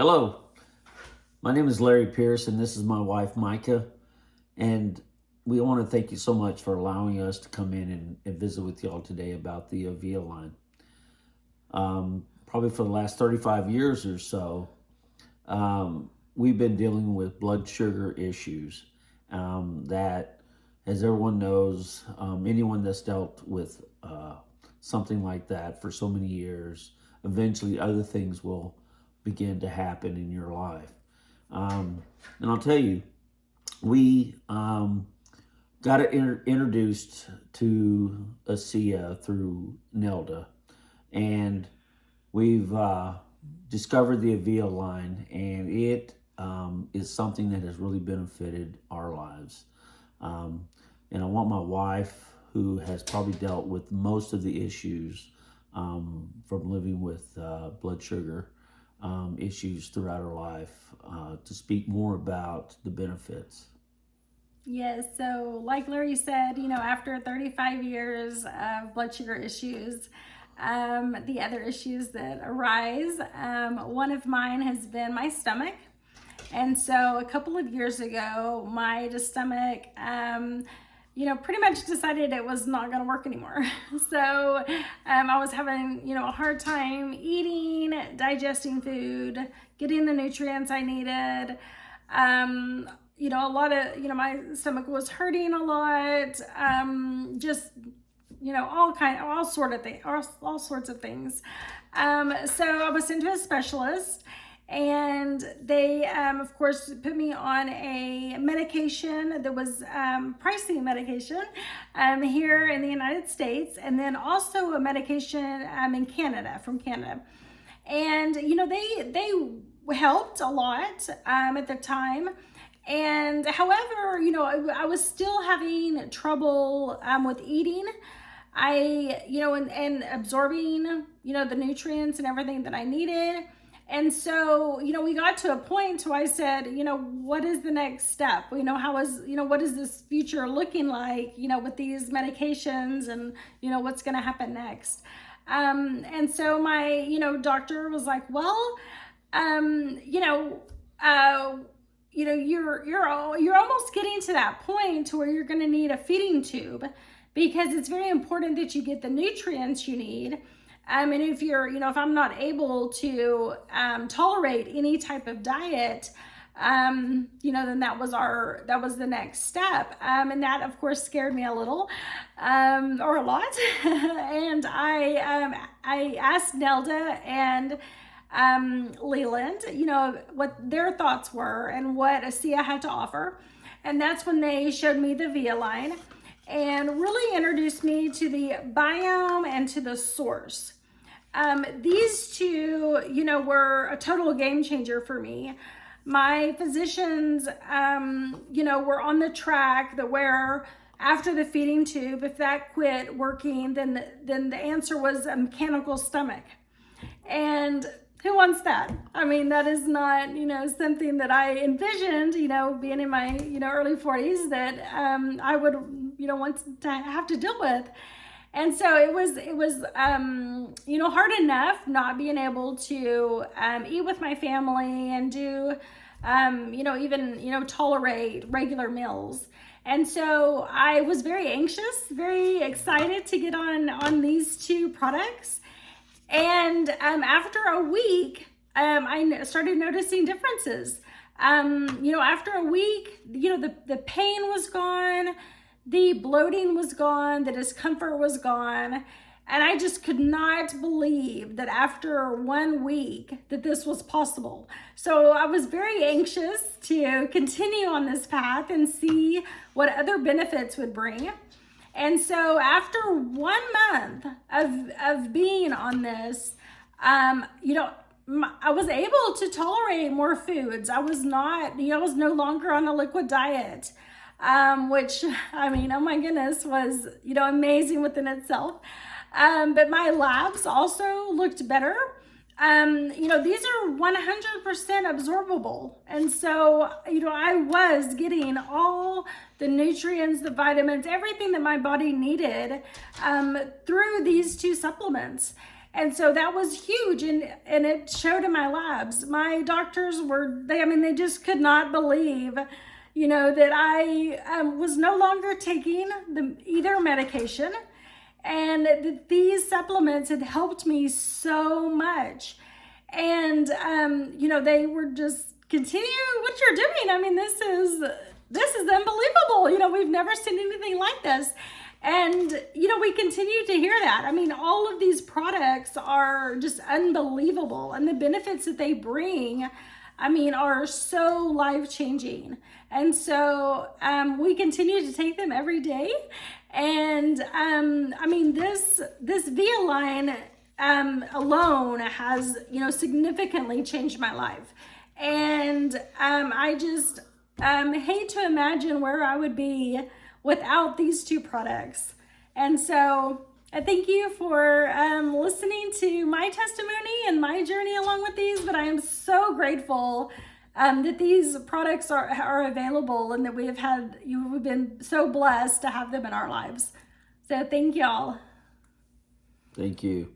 Hello, my name is Larry Pierce, and this is my wife, Mika. And we want to thank you so much for allowing us to come in and visit with y'all today about the Avia line. Probably for the last 35 years or so, we've been dealing with blood sugar issues that, as everyone knows, anyone that's dealt with something like that for so many years, eventually other things will begin to happen in your life. And I'll tell you, we got introduced to Asea through Nelda, and we've discovered the Avia line, and it is something that has really benefited our lives. And I want my wife, who has probably dealt with most of the issues from living with blood sugar issues throughout her life, to speak more about the benefits. Yes, so like Larry said, after 35 years of blood sugar issues, the other issues that arise, one of mine has been my stomach. And so a couple of years ago, my stomach, pretty much decided it was not going to work anymore. So I was having, a hard time eating, digesting food, getting the nutrients I needed. A lot of, my stomach was hurting a lot. All sorts of things. So I was sent to a specialist, and they, of course, put me on a medication that was pricey medication here in the United States, and then also a medication from Canada. And, they helped a lot at the time. And however, I was still having trouble with eating. And absorbing, the nutrients and everything that I needed. And so, we got to a point where I said, what is the next step? What is this future looking like, with these medications, and, what's going to happen next? And so my, doctor was like, well, you're almost getting to that point where you're going to need a feeding tube, because it's very important that you get the nutrients you need. And if if I'm not able to tolerate any type of diet, then that was the next step. And that, of course, scared me a little, or a lot. And I asked Nelda and Leland, what their thoughts were and what Asea had to offer. And that's when they showed me the Avia line and really introduced me to the biome and to the source. These two, were a total game changer for me. My physicians, were on the track that where after the feeding tube, if that quit working, then the answer was a mechanical stomach. And who wants that? I mean, that is not, something that I envisioned, being in my, early 40s, that I would, want to have to deal with. And so it was hard enough not being able to eat with my family and do, even, tolerate regular meals. And so I was very anxious, very excited to get on these two products. And after a week, I started noticing differences. After a week, the pain was gone, the bloating was gone, the discomfort was gone. And I just could not believe that after 1 week that this was possible. So I was very anxious to continue on this path and see what other benefits would bring. And so after 1 month of being on this, I was able to tolerate more foods. I was no longer on a liquid diet, which, oh my goodness, was, amazing within itself. But my labs also looked better. These are 100% absorbable. And so, I was getting all the nutrients, the vitamins, everything that my body needed through these two supplements. And so that was huge, and it showed in my labs. My doctors they just could not believe, that I was no longer taking either medication, and these supplements had helped me so much. And they were just, continue what you're doing. I mean, this is unbelievable. We've never seen anything like this. And, we continue to hear that. I mean, all of these products are just unbelievable. And the benefits that they bring, are so life-changing. And so we continue to take them every day. And, this Via line alone has, significantly changed my life. And I just hate to imagine where I would be without these two products. And so I thank you for listening to my testimony and my journey along with these, but I am so grateful that these products are available, and that we've been so blessed to have them in our lives. So thank y'all. Thank you.